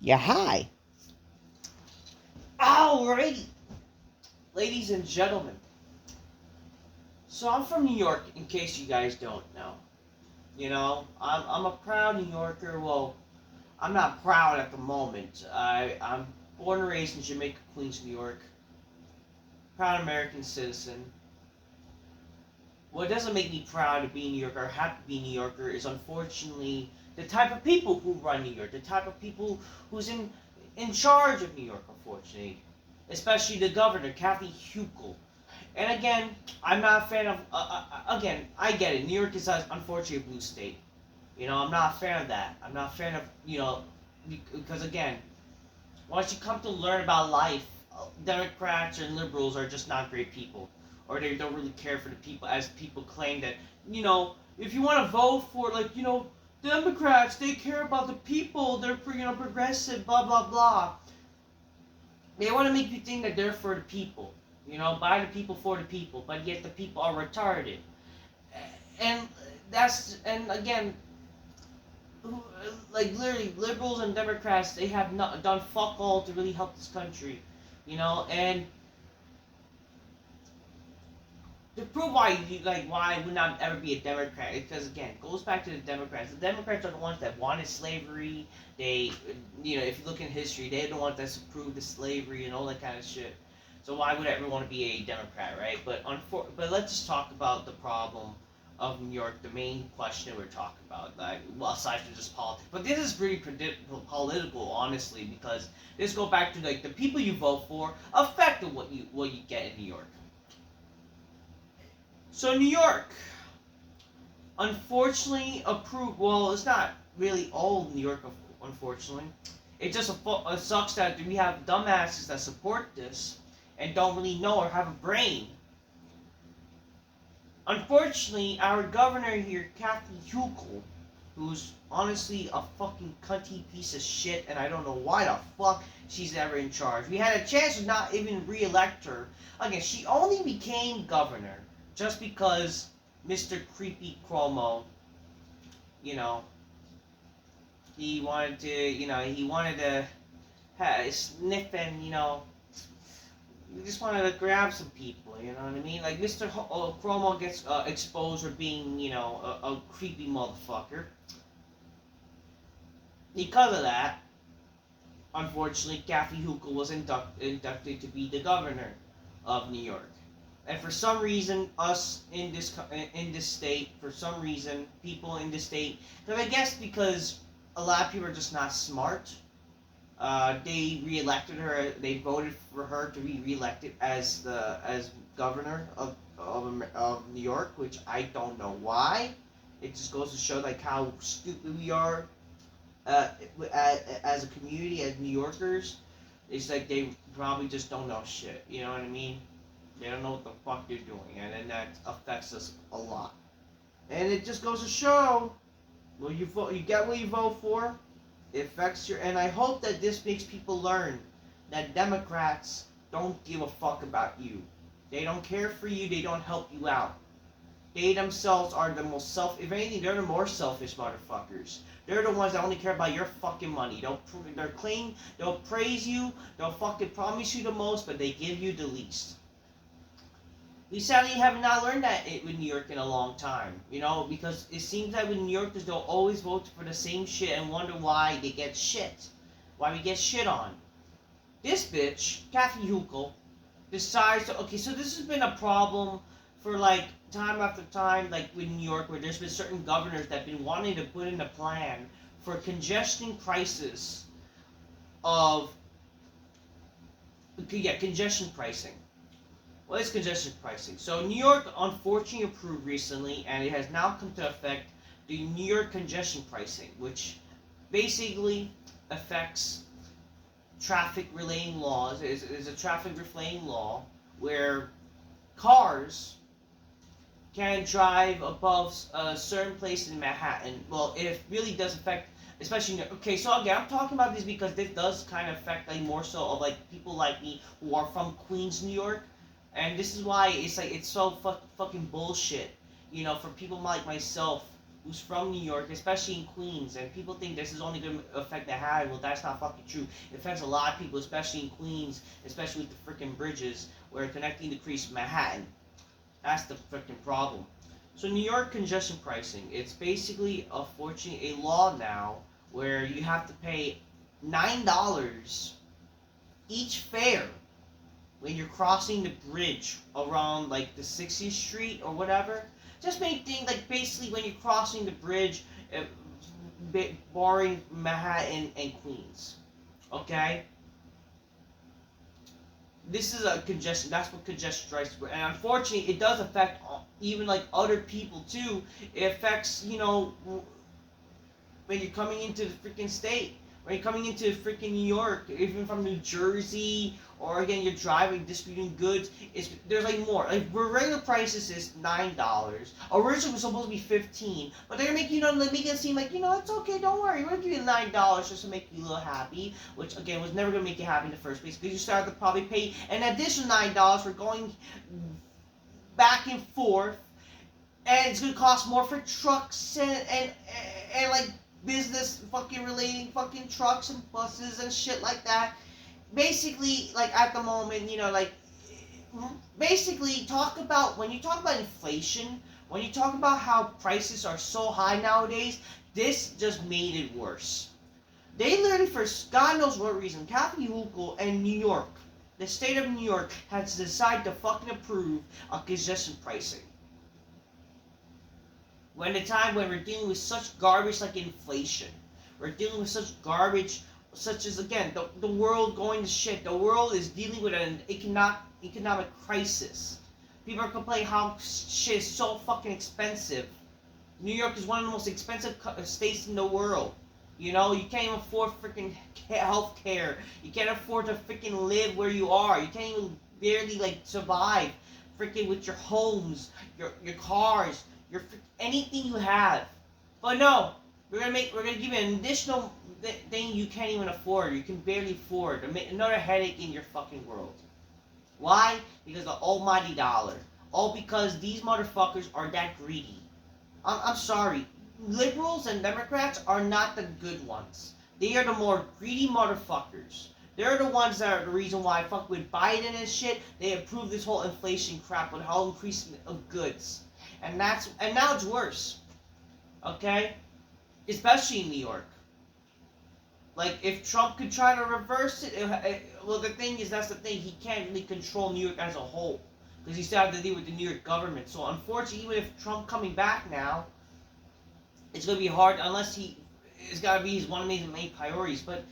Yeah, hi. Alrighty, ladies and gentlemen. So I'm from New York, in case you guys don't know. I'm a proud New Yorker. Well, I'm not proud at the moment. I'm born and raised in Jamaica, Queens, New York. Proud American citizen. What doesn't make me proud to be a New Yorker or happy to be a New Yorker is unfortunately the type of people who run New York, the type of people who's in charge of New York, unfortunately. Especially the governor, Kathy Hochul. And again, I'm not a fan of. Again, I get it. New York is unfortunately a blue state. I'm not a fan of that. I'm not a fan of because again, once you come to learn about life, Democrats and liberals are just not great people, or they don't really care for the people, as people claim that. If you want to vote for Democrats, they care about the people. They're progressive. Blah blah blah. They want to make you think that they're for the people. By the people for the people, but yet the people are retarded. And and again, like literally, liberals and Democrats, they have not done fuck all to really help this country. And to prove why I would not ever be a Democrat, because again, it goes back to the Democrats. The Democrats are the ones that wanted slavery. They, if you look in history, they're the ones that approved the slavery and all that kind of shit. So why would I ever want to be a Democrat, right? But let's just talk about the problem of New York, the main question we're talking about. Aside from just politics, but this is pretty political, honestly, because this go back to the people you vote for affect what you get in New York. So New York, unfortunately, approved. Well, it's not really all New York, unfortunately. It just sucks that we have dumbasses that support this and don't really know or have a brain. Unfortunately, our governor here, Kathy Hochul, who's honestly a fucking cunty piece of shit, and I don't know why the fuck she's ever in charge. We had a chance to not even re-elect her. Again, she only became governor just because Mr. Creepy Cuomo, he wanted to sniff and, we just wanted to grab some people, you know what I mean? Like Mr. Cuomo gets exposed for being, a creepy motherfucker. Because of that, unfortunately, Kathy Hochul was inducted to be the governor of New York. And for some reason, us in this state, for some reason, people in this state, because I guess because a lot of people are just not smart. They reelected her. They voted for her to be reelected as governor of New York, which I don't know why. It just goes to show how stupid we are as a community, as New Yorkers. It's like they probably just don't know shit. You know what I mean? They don't know what the fuck they're doing, and then that affects us a lot. And it just goes to show, you get what you vote for. It affects and I hope that this makes people learn that Democrats don't give a fuck about you. They don't care for you. They don't help you out. They themselves are the most if anything, they're the more selfish motherfuckers. They're the ones that only care about your fucking money. They'll praise you, they'll fucking promise you the most, but they give you the least. We sadly have not learned that with New York in a long time, because it seems that with New Yorkers, they'll always vote for the same shit and wonder why they get shit. Why we get shit on. This bitch, Kathy Hochul, decides to, okay, so this has been a problem for time after time, with New York, where there's been certain governors that have been wanting to put in a plan for congestion prices congestion pricing. What is congestion pricing? So New York unfortunately approved recently, and it has now come to affect the New York congestion pricing, which basically affects traffic relating laws. It is a traffic relating law where cars can drive above a certain place in Manhattan. Well, it really does affect, especially, okay, so again, I'm talking about this because this does kind of affect more so of people like me who are from Queens, New York. And this is why it's so fucking bullshit, for people like myself who's from New York, especially in Queens, and people think this is only going to affect Manhattan. Well, that's not fucking true. It affects a lot of people, especially in Queens, especially with the freaking bridges where connecting the crease Manhattan. That's the freaking problem. So New York congestion pricing, it's basically unfortunately a law now where you have to pay $9 each fare when you're crossing the bridge around like the 60th Street or whatever. Just make things like basically when you're crossing the bridge, barring Manhattan and Queens. Okay? This is a congestion. That's what congestion strikes. And unfortunately, it does affect even like other people too. It affects, you know, when you're coming into the freaking state. When you're coming into freaking New York, even from New Jersey, or again you're driving, distributing goods, there's like more. Like where regular prices is $9. Originally it was supposed to be $15, but they're making make it seem like it's okay, don't worry, we're gonna give you $9 just to make you a little happy, which again was never gonna make you happy in the first place because you started to probably pay an additional $9 for going back and forth, and it's gonna cost more for trucks and like business fucking relating fucking trucks and buses and shit like that. Basically, like at the moment, basically when you talk about inflation, when you talk about how prices are so high nowadays, this just made it worse. They literally, for God knows what reason, Kathy Hochul and New York, the state of New York, has decided to fucking approve of congestion pricing. When the time when we're dealing with such garbage like inflation, we're dealing with such garbage such as, again, the world going to shit. The world is dealing with an economic crisis. People are complaining how shit is so fucking expensive. New York is one of the most expensive states in the world. You can't even afford freaking health care. You can't afford to freaking live where you are. You can't even barely like survive freaking with your homes, your cars, anything you have. But no, we're gonna give you an additional thing you can't even afford. You can barely afford. Another headache in your fucking world. Why? Because the almighty dollar. All because these motherfuckers are that greedy. I'm sorry. Liberals and Democrats are not the good ones. They are the more greedy motherfuckers. They're the ones that are the reason why fuck with Biden and shit. They approved this whole inflation crap with how increasing of goods. And now it's worse. Okay? Especially in New York. Like, if Trump could try to reverse it, well, the thing is, that's the thing, he can't really control New York as a whole. Because he still has to deal with the New York government. So, unfortunately, even if Trump coming back now, it's going to be hard unless it's got to be one of his main priorities. But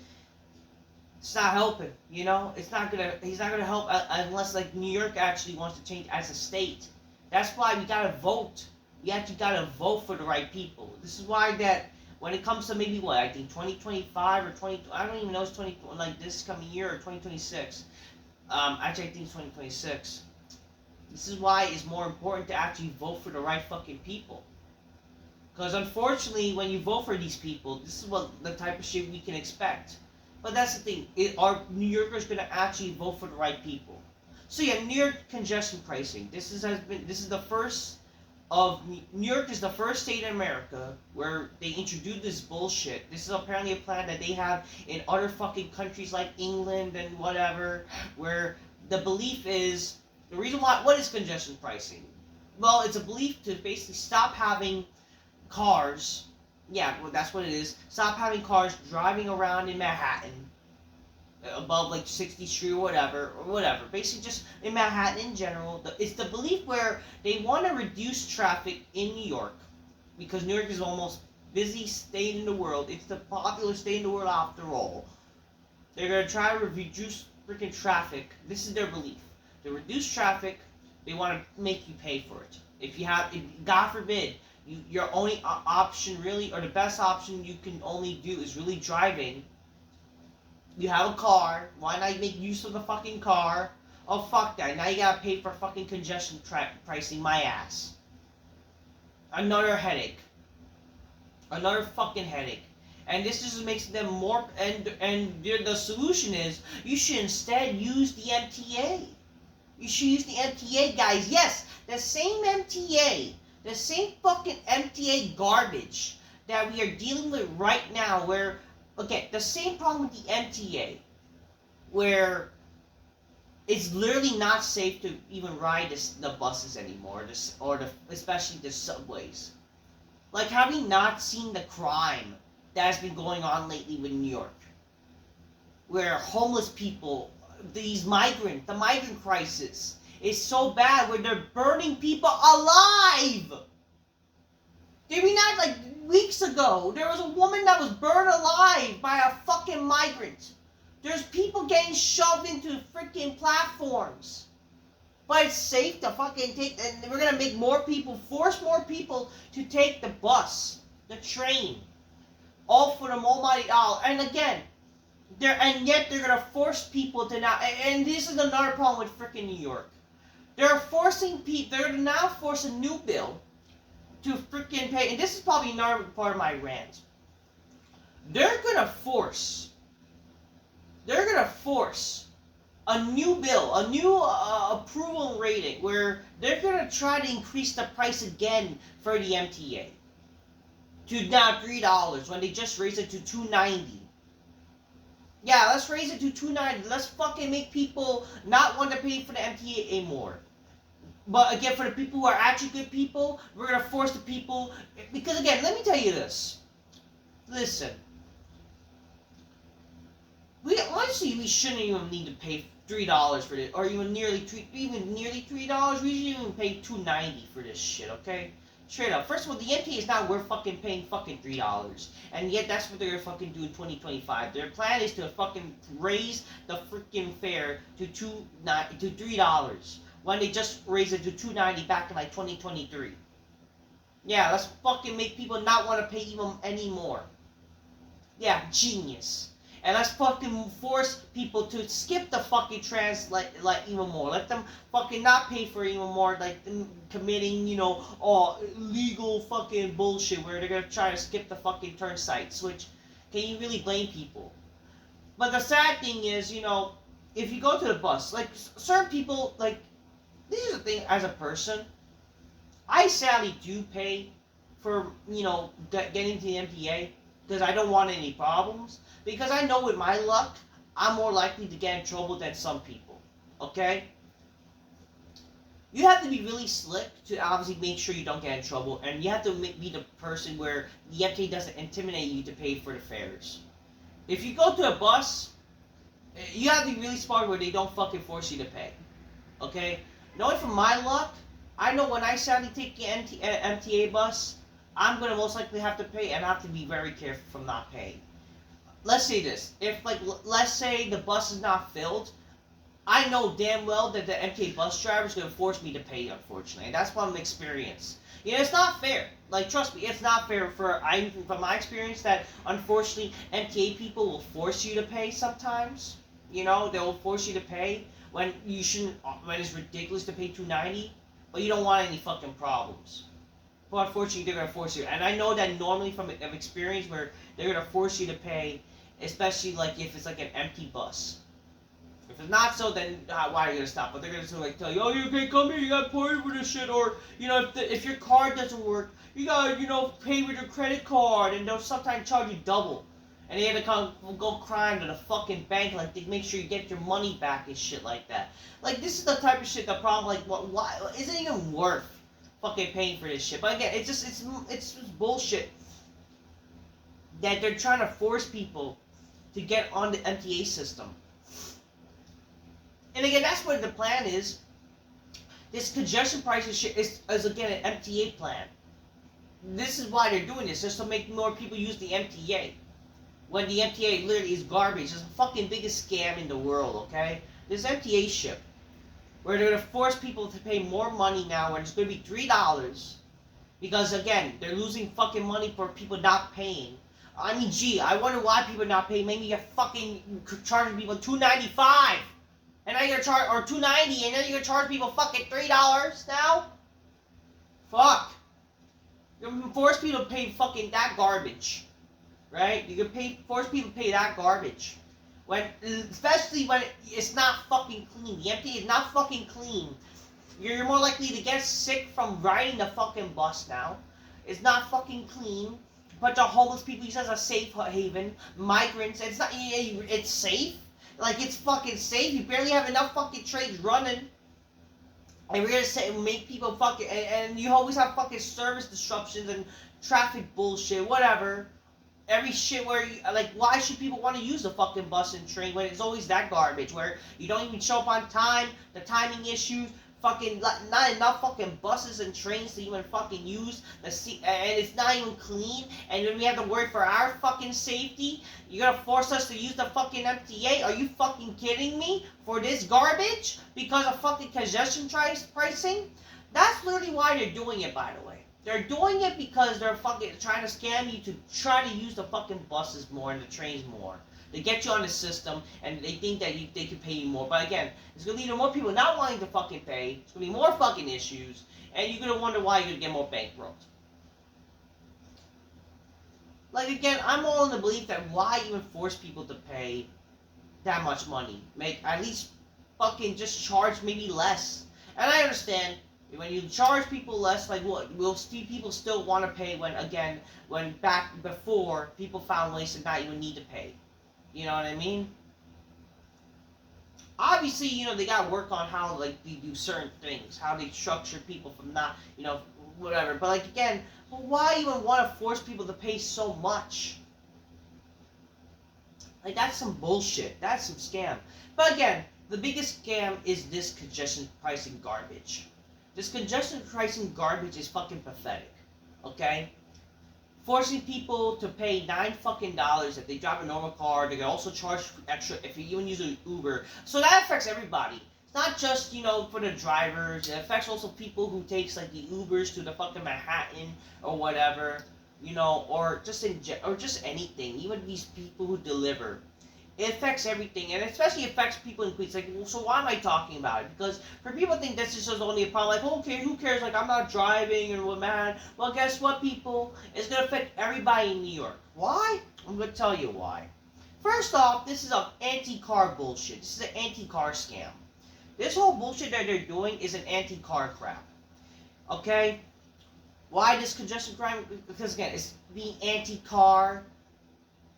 it's not helping, he's not going to help unless, like, New York actually wants to change as a state. That's why we got to vote. We actually got to vote for the right people. This is why that when it comes to maybe I think 2025 or I don't even know, it's like this coming year or 2026. Actually I think it's 2026. This is why it's more important to actually vote for the right fucking people. Because unfortunately, when you vote for these people, this is what the type of shit we can expect. But that's the thing. Are New Yorkers going to actually vote for the right people? So yeah, New York congestion pricing. This is the first of New York is the first state in America where they introduced this bullshit. This is apparently a plan that they have in other fucking countries like England and whatever, where the belief is the reason why. What is congestion pricing? Well, it's a belief to basically stop having cars. Yeah, well, that's what it is. Stop having cars driving around in Manhattan above like 60th Street or whatever. Basically, just in Manhattan in general. It's the belief where they want to reduce traffic in New York because New York is the most busy state in the world. It's the popular state in the world after all. They're gonna try to reduce freaking traffic. This is their belief. To reduce traffic, they want to make you pay for it. If God forbid, your only option really, or the best option you can only do is really driving. You have a car. Why not make use of the fucking car? Oh, fuck that. Now you gotta pay for fucking congestion pricing my ass. Another headache. Another fucking headache. And this just makes them more... And the solution is, you should instead use the MTA. You should use the MTA, guys. Yes, the same MTA The same fucking MTA garbage that we are dealing with right now, where, okay, the same problem with the MTA, where it's literally not safe to even ride the buses anymore, especially the subways. Like, have we not seen the crime that has been going on lately with New York? Where homeless people, the migrant crisis is so bad where they're burning people alive! Did we not, like, weeks ago, there was a woman that was burned alive by a fucking migrant. There's people getting shoved into freaking platforms. But it's safe to fucking take, and we're gonna make force more people to take the bus, the train, all for the almighty dollar. And again, yet they're gonna force people to now, and this is another problem with freaking New York. They're gonna now force a new bill to freaking pay, and this is probably another part of my rant. They're gonna force a new bill, a new approval rating, where they're gonna try to increase the price again for the MTA to now $3 when they just raised it to $2.90. Yeah, let's raise it to $2.90. Let's fucking make people not want to pay for the MTA anymore. But again, for the people who are actually good people, we're gonna force the people, because again, let me tell you this. Listen. Honestly, we shouldn't even need to pay $3 for this, or even nearly $3. We shouldn't even pay $2.90 for this shit, okay? Straight up. First of all, the MTA is not worth fucking paying fucking $3, and yet that's what they're gonna fucking do in 2025. Their plan is to fucking raise the freaking fare to $3 when they just raised it to $2.90 back in like 2023. Yeah, let's fucking make people not want to pay even anymore. Yeah, genius. And let's fucking force people to skip the fucking like even more. Let them fucking not pay for even more, like committing, illegal fucking bullshit where they're gonna try to skip the fucking turn sites. Which, can you really blame people? But the sad thing is, if you go to the bus, like certain people, like, this is the thing. As a person, I sadly do pay for getting to the MTA because I don't want any problems. Because I know with my luck, I'm more likely to get in trouble than some people. Okay? You have to be really slick to obviously make sure you don't get in trouble. And you have to be the person where the MTA doesn't intimidate you to pay for the fares. If you go to a bus, you have to be really smart where they don't fucking force you to pay. Okay? Knowing from my luck, I know when I sadly take the MTA bus, I'm going to most likely have to pay, and I have to be very careful from not paying. Let's say this. If, let's say the bus is not filled, I know damn well that the MTA bus driver is going to force me to pay, unfortunately. And that's from experience. It's not fair. Like, trust me, it's not fair from my experience that, unfortunately, MTA people will force you to pay sometimes. They will force you to pay when you shouldn't, when it's ridiculous to pay $2.90, but you don't want any fucking problems. But unfortunately, they're going to force you. And I know that normally from experience where they're going to force you to pay, especially like if it's like an empty bus. If it's not so, then why are you going to stop? But they're going to tell you, oh, you can't come here, you got to pay for this shit. Or, if your card doesn't work, you got to, pay with your credit card. And they'll sometimes charge you double. And they have to go crying to the fucking bank, like, they make sure you get your money back and shit like that. Like, this is the type of shit, the problem, like, why is it even worth fucking paying for this shit? But again, it's just bullshit that they're trying to force people to get on the MTA system. And again, that's what the plan is. This congestion pricing shit is again an MTA plan. This is why they're doing this, just to make more people use the MTA. When the MTA literally is garbage. It's the fucking biggest scam in the world, okay? This MTA ship, where they're going to force people to pay more money now, when it's going to be $3. Because again, they're losing fucking money for people not paying. I mean, gee, I wonder why people are not paying. Maybe you're fucking charging people $2.95. And now you're charge, or $2.90, and then you're gonna charge people fucking $3 now? Fuck. You're gonna force people to pay fucking that garbage. Right? You're gonna force people to pay that garbage. Especially when it's not fucking clean. The MTA is not fucking clean. You're more likely to get sick from riding the fucking bus now. It's not fucking clean. Bunch of homeless people use it as a safe haven. Migrants. It's not. It's safe. Like, it's fucking safe. You barely have enough fucking trains running. And we're gonna say make people fucking and you always have fucking service disruptions and traffic bullshit, whatever. Every shit where you like, why should people want to use the fucking bus and train when it's always that garbage where you don't even show up on time, the timing issues, fucking not enough fucking buses and trains to even fucking use the and it's not even clean, and then we have to worry for our fucking safety. You're gonna force us to use the fucking MTA? Are you fucking kidding me? For this garbage? Because of fucking congestion pricing? That's literally why they're doing it, by the way. They're doing it because they're fucking trying to scam you to try to use the fucking buses more and the trains more. They get you on the system, and they think that they can pay you more. But again, it's going to lead to more people not wanting to fucking pay. It's going to be more fucking issues, and you're going to wonder why you're going to get more bankrupt. Like, again, I'm all in the belief that why even force people to pay that much money? Make at least fucking just charge maybe less. And I understand, when you charge people less, like, what, we'll see people still want to pay when back before, people found ways to not even need to pay. You know what I mean? Obviously, they got to work on how, like, they do certain things, how they structure people from not, whatever. But, like, again, why even want to force people to pay so much? Like, that's some bullshit. That's some scam. But again, the biggest scam is this congestion pricing garbage. This congestion pricing garbage is fucking pathetic. Okay? Forcing people to pay $9 fucking if they drive a normal car. They can also charge extra if you even use an Uber. So that affects everybody. It's not just, for the drivers. It affects also people who takes, like, the Ubers to the fucking Manhattan or whatever. Or just anything. Even these people who deliver. It affects everything, and especially affects people in Queens. Like, well, so why am I talking about it? Because for people think this is just only a problem. Like, okay, who cares? Like, I'm not driving and what, man. Well, guess what, people? It's gonna affect everybody in New York. Why? I'm gonna tell you why. First off, this is an anti-car bullshit. This is an anti-car scam. This whole bullshit that they're doing is an anti-car crap. Okay? Why this congestion crime? Because again, it's being anti-car.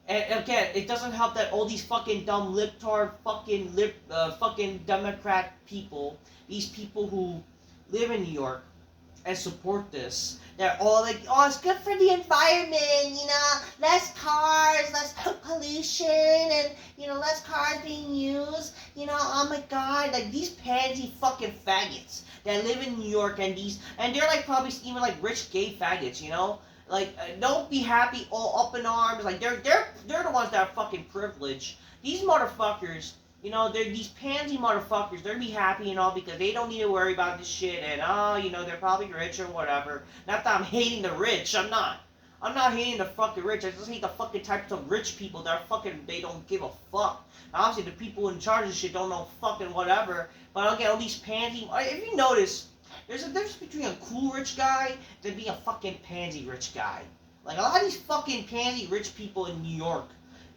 And again, it doesn't help that all these fucking dumb libtard fucking Democrat people, these people who live in New York and support this, they're all like, oh, it's good for the environment, less cars, less pollution, and, less cars being used, oh my god, like, these pansy fucking faggots that live in New York, and they're, like, probably even, like, rich gay faggots, Like, don't be happy all up in arms. Like, they're the ones that are fucking privileged. These motherfuckers, they're these pansy motherfuckers. They're be happy and all because they don't need to worry about this shit. And, they're probably rich or whatever. Not that I'm hating the rich. I'm not. I'm not hating the fucking rich. I just hate the fucking types of rich people that are fucking, they don't give a fuck. Now, obviously, the people in charge of shit don't know fucking whatever. But, again, all these pansy, if you notice, there's a difference between a cool rich guy and being a fucking pansy rich guy. Like, a lot of these fucking pansy rich people in New York,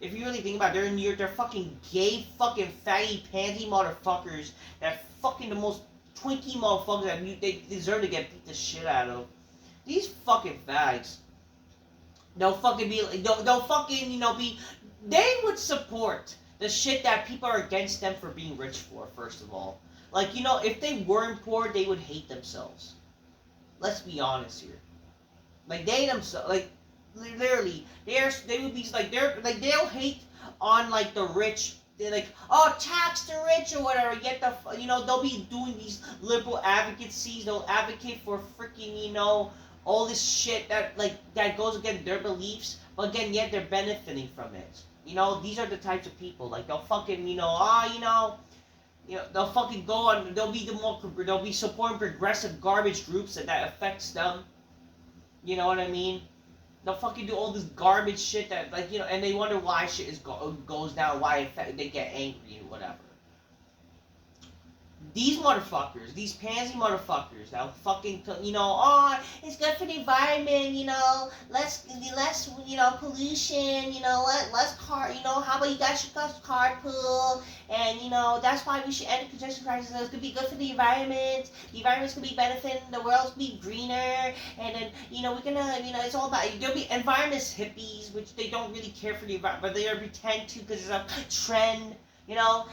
if you really think about it, they're in New York, they're fucking gay, fucking fatty, pansy motherfuckers that fucking the most twinkie motherfuckers that they deserve to get beat the shit out of. These fucking fags. They'll fucking be, they'll fucking, they would support the shit that people are against them for being rich for, first of all. Like, if they weren't poor, they would hate themselves. Let's be honest here. Like, they themselves, like, literally, they would be, like, they'll hate on, like, the rich. They're like, oh, tax the rich or whatever. Yet they'll be doing these liberal advocacies. They'll advocate for freaking, all this shit that goes against their beliefs. But again, yet they're benefiting from it. These are the types of people. Like, they'll fucking, they'll fucking go on, they'll be supporting progressive garbage groups that affects them. You know what I mean? They'll fucking do all this garbage shit that, like, and they wonder why shit goes down, why they get angry and whatever. these motherfuckers, these pansy motherfuckers, that fucking, oh, it's good for the environment, less, pollution, less car, how about you guys should carpool, and, that's why we should end the congestion crisis, it's gonna be good for the environment's gonna be benefiting, the world's gonna be greener, and then, we're gonna, it's all about, there'll be environmentist hippies, which they don't really care for the environment, but they pretend to, because it's a trend. We all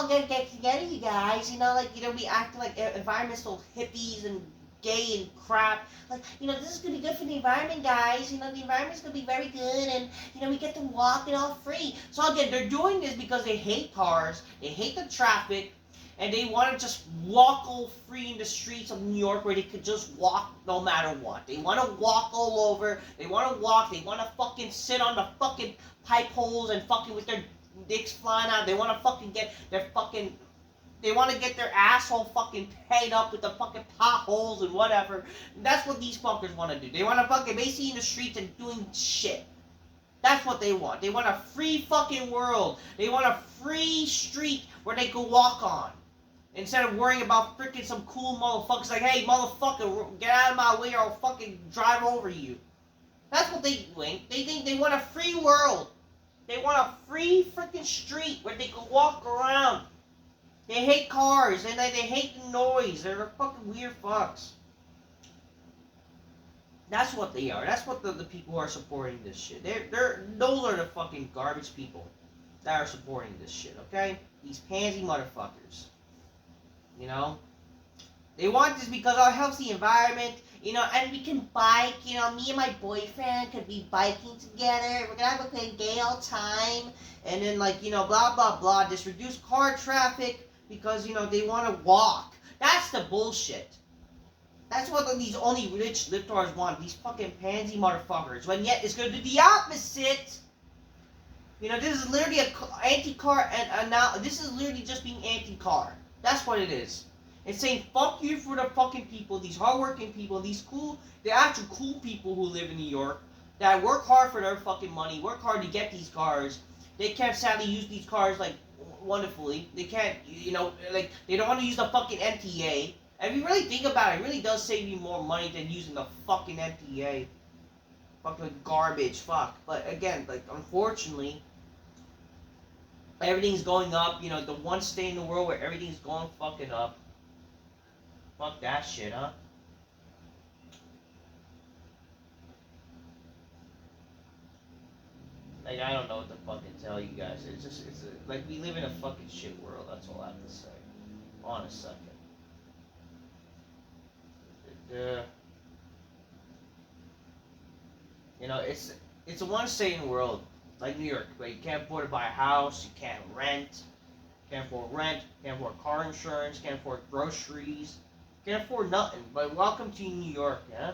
get together, you guys. We acting like environmental hippies and gay and crap. This is gonna be good for the environment, guys. The environment's gonna be very good, and we get to walk and all free. So again, they're doing this because they hate cars, they hate the traffic, and they want to just walk all free in the streets of New York, where they could just walk no matter what. They want to walk all over. They want to walk. They want to fucking sit on the fucking pipe holes and fucking with their dicks flying out. They want to fucking get their fucking, they want to get their asshole fucking paid up with the fucking potholes and whatever. That's what these fuckers want to do. They want to fucking basically in the streets and doing shit. That's what they want. They want a free fucking world. They want a free street where they can walk on. Instead of worrying about freaking some cool motherfuckers like, hey, motherfucker, get out of my way or I'll fucking drive over you. That's what they think. They think they want a free world. They want a free freaking street where they can walk around. They hate cars and they hate the noise. They're fucking weird fucks. That's what they are. That's what the people who are supporting this shit. Those are the fucking garbage people that are supporting this shit, okay? These pansy motherfuckers. They want this because it helps the environment, and we can bike, me and my boyfriend could be biking together, we're gonna have a gay old time, and then, blah, blah, blah, just reduce car traffic, because, they want to walk. That's the bullshit. That's what these only rich libtards want, these fucking pansy motherfuckers, when yet it's gonna do the opposite. This is literally an anti-car, and now, this is literally just being anti-car. That's what it is. It's saying fuck you for the fucking people, these hardworking people, the actual cool people who live in New York, that work hard for their fucking money, work hard to get these cars. They can't sadly use these cars wonderfully. They can't, they don't want to use the fucking MTA. And if you really think about it, it really does save you more money than using the fucking MTA. Fucking garbage, fuck. But again, unfortunately, everything's going up. The one state in the world where everything's going fucking up. Fuck that shit, huh? I don't know what to fucking tell you guys. We live in a fucking shit world. That's all I have to say. On a second. It's a one state in the world, like New York, but you can't afford to buy a house, you can't rent, can't afford car insurance, can't afford groceries, can't afford nothing. But welcome to New York, yeah?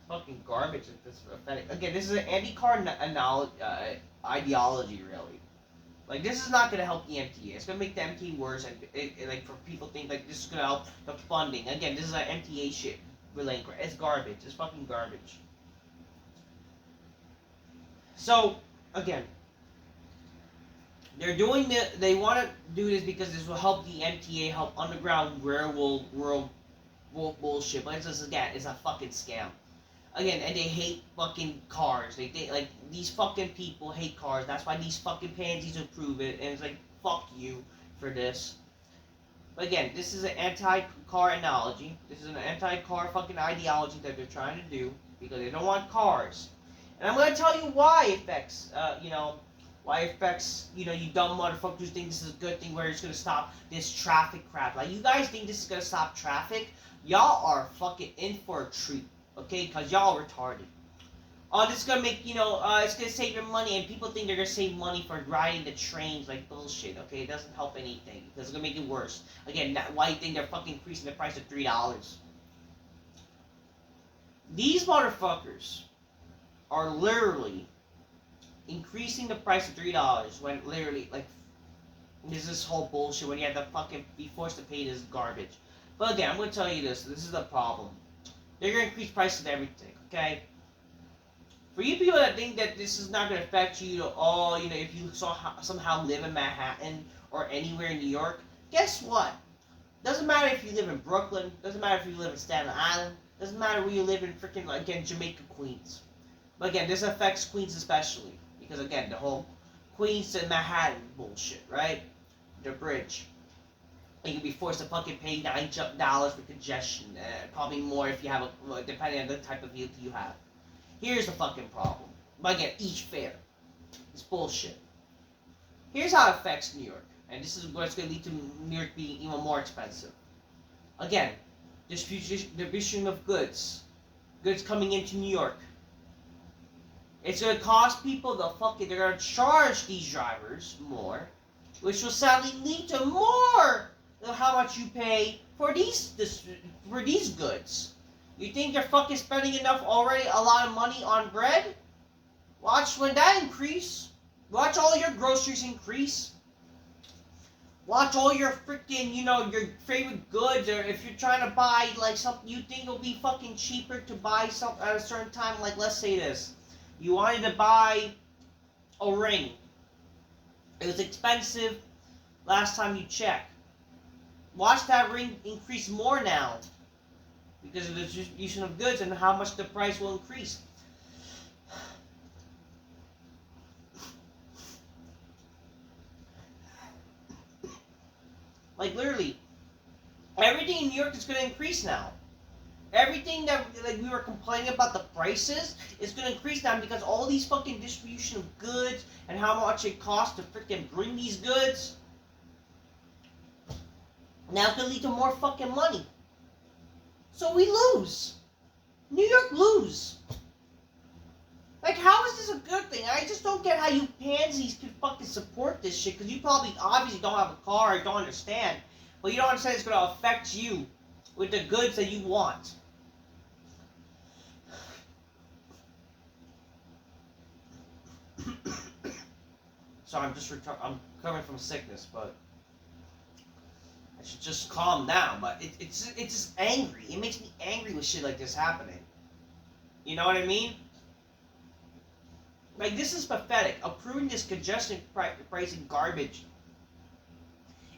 Fucking garbage. It's pathetic. Again, this is an anti-car ideology, really. This is not going to help the MTA. It's going to make the MTA worse, and for people think this is going to help the funding. Again, this is an MTA shit. It's garbage. It's fucking garbage. So, again, they want to do this because this will help the MTA, help underground railroad bullshit. But it's a fucking scam. Again, and they hate fucking cars. They these fucking people hate cars. That's why these fucking pansies approve it. And it's fuck you for this. But again, this is an anti-car analogy. This is an anti-car fucking ideology that they're trying to do because they don't want cars. And I'm gonna tell you why it affects, you dumb motherfuckers who think this is a good thing where it's gonna stop this traffic crap. You guys think this is gonna stop traffic? Y'all are fucking in for a treat, okay? Because y'all retarded. This is gonna make, it's gonna save your money, and people think they're gonna save money for riding the trains like bullshit, okay? It doesn't help anything, because it's gonna make it worse. Again, why do you think they're fucking increasing the price to $3? These motherfuckers are literally increasing the price to $3 when literally, there's this whole bullshit when you have to fucking be forced to pay this garbage. But again, I'm going to tell you this is the problem. They're going to increase prices to everything, okay? For you people that think that this is not going to affect you at all, if you somehow live in Manhattan or anywhere in New York, guess what? Doesn't matter if you live in Brooklyn. Doesn't matter if you live in Staten Island. Doesn't matter where you live in freaking, again, Jamaica, Queens. But again, this affects Queens especially. Because again, the whole Queens to Manhattan bullshit, right? The bridge. And you'll be forced to fucking pay $9 for congestion. Probably more if you have a, depending on the type of vehicle you have. Here's the fucking problem. But again, each fare. It's bullshit. Here's how it affects New York. And this is what's going to lead to New York being even more expensive. Again, distribution of goods. Goods coming into New York. It's going to cost people they're going to charge these drivers more, which will sadly lead to more than how much you pay for these goods. You think you're fucking spending enough already, a lot of money on bread? Watch when that increase. Watch all your groceries increase. Watch all your freaking, your favorite goods, or if you're trying to buy, like, something you think will be fucking cheaper to buy something at a certain time, like, let's say this. You wanted to buy a ring. It was expensive last time you checked. Watch that ring increase more now because of the distribution of goods and how much the price will increase. Like, literally, everything in New York is going to increase now. Everything that, like, we were complaining about the prices is going to increase now because all these fucking distribution of goods and how much it costs to freaking bring these goods. Now it's going to lead to more fucking money. So we lose. New York lose. Like, how is this a good thing? I just don't get how you pansies can fucking support this shit, because you probably, obviously don't have a car or don't understand, but you don't understand it's going to affect you with the goods that you want. So I'm recovering from sickness, but I should just calm down. But it's just angry. It makes me angry with shit like this happening. You know what I mean? Like, this is pathetic. Approving this congestion pricing garbage.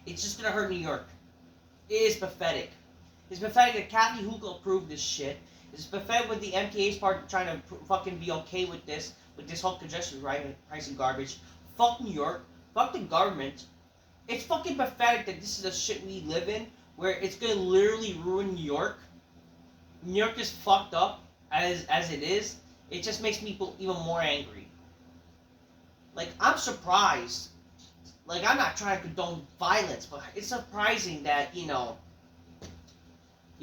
It's just gonna hurt New York. It is pathetic. It's pathetic that Kathy Hochul approved this shit. It's pathetic with the MTA's part trying to fucking be okay with this whole congestion pricing garbage. Fuck New York. Fuck the government. It's fucking pathetic that this is the shit we live in, where it's gonna literally ruin New York. New York is fucked up as it is. It just makes me even more angry. Like, I'm surprised. Like, I'm not trying to condone violence, but it's surprising that, you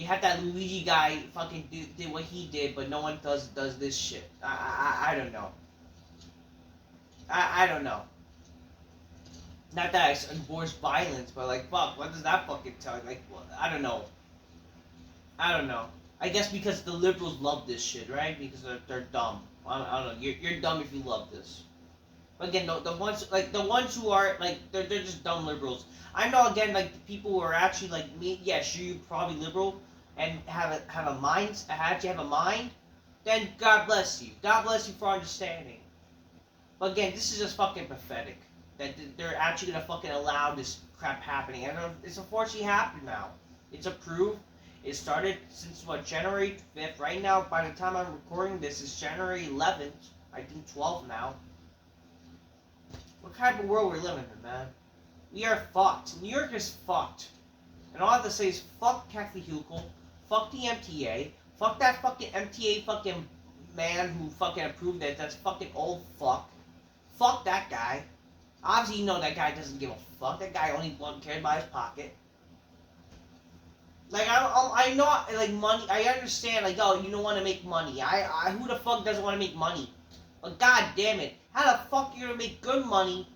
have that Luigi guy fucking did what he did, but no one does this shit. I don't know. I don't know. Not that I endorse violence, but, like, fuck, what does that fucking tell you? Like, well, I don't know. I guess because the liberals love this shit, right? Because they're dumb. I don't know. You're dumb if you love this. But again, the ones who are, like, they're just dumb liberals. I know, again, like, the people who are actually like me. Yeah, sure, you're probably liberal and have a mind. Actually have a mind. Then God bless you. God bless you for understanding. But again, this is just fucking pathetic that they're actually gonna fucking allow this crap happening. And it's unfortunately happened now. It's approved. It started since January 5th. Right now, by the time I'm recording this, it's January 11th. I think 12th now. What kind of world we're living in, man? We are fucked. New York is fucked. And all I have to say is fuck Kathy Hochul, fuck the MTA, fuck that fucking MTA fucking man who fucking approved it. That's fucking old fuck. Fuck that guy. Obviously, you know that guy doesn't give a fuck. That guy only cares about his pocket. Like, I know, like, money. I understand, like, oh, you don't want to make money. Who the fuck doesn't want to make money? But god damn it, how the fuck are you gonna make good money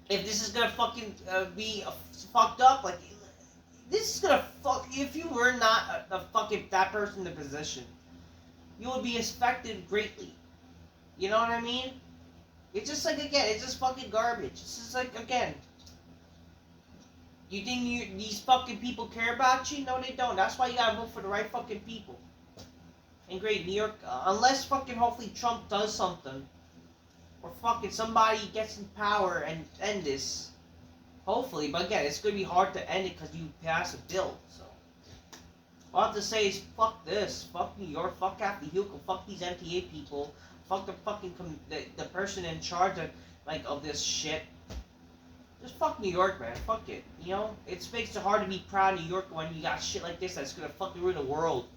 if this is gonna fucking be fucked up? Like, this is gonna fuck. If you were not a fucking that person in the position, you would be affected greatly. You know what I mean? It's just like, again, it's just fucking garbage. It's just like, again, you think these fucking people care about you? No, they don't. That's why you gotta vote for the right fucking people. And great, New York, unless fucking hopefully Trump does something, or fucking somebody gets in power and end this, Hopefully, but again, it's gonna be hard to end it because you pass a bill. So all I have to say is fuck this, fuck New York, fuck Kathy Hochul, fuck these MTA people, fuck the fucking the person in charge of of this shit. Just fuck New York, man. Fuck it. You know, it makes it hard to be proud of New York when you got shit like this that's gonna fucking ruin the world.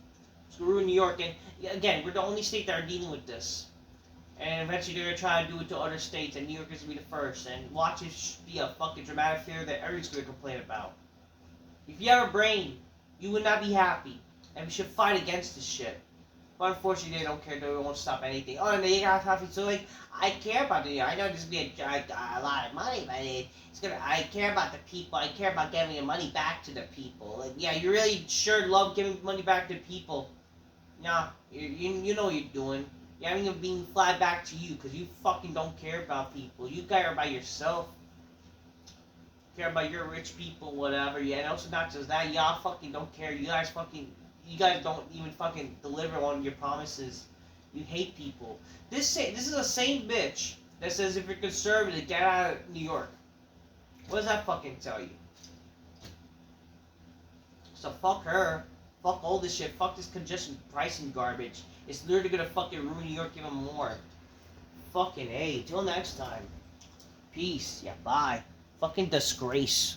It's gonna ruin New York, and again, we're the only state that are dealing with this. And eventually they're gonna try to do it to other states, and New York is gonna be the first. And watch it be a fucking dramatic failure that everyone's gonna complain about. If you have a brain, you would not be happy, and we should fight against this shit. But unfortunately, they don't care. They won't stop anything. Oh, and they got happy. So I care about it. I know this is gonna be a lot of money, but it's gonna. I care about the people. I care about giving the money back to the people. Like, yeah, you really sure love giving money back to people. Nah, you know what you're doing. You're having it being fly back to you because you fucking don't care about people. You care about yourself. Care about your rich people, whatever. Yeah, and also not just that. Y'all fucking don't care. You guys don't even fucking deliver on your promises. You hate people. This is the same bitch that says if you're conservative, get out of New York. What does that fucking tell you? So fuck her. Fuck all this shit. Fuck this congestion pricing garbage. It's literally gonna fucking ruin New York even more. Fucking A. Till next time. Peace. Yeah, bye. Fucking disgrace.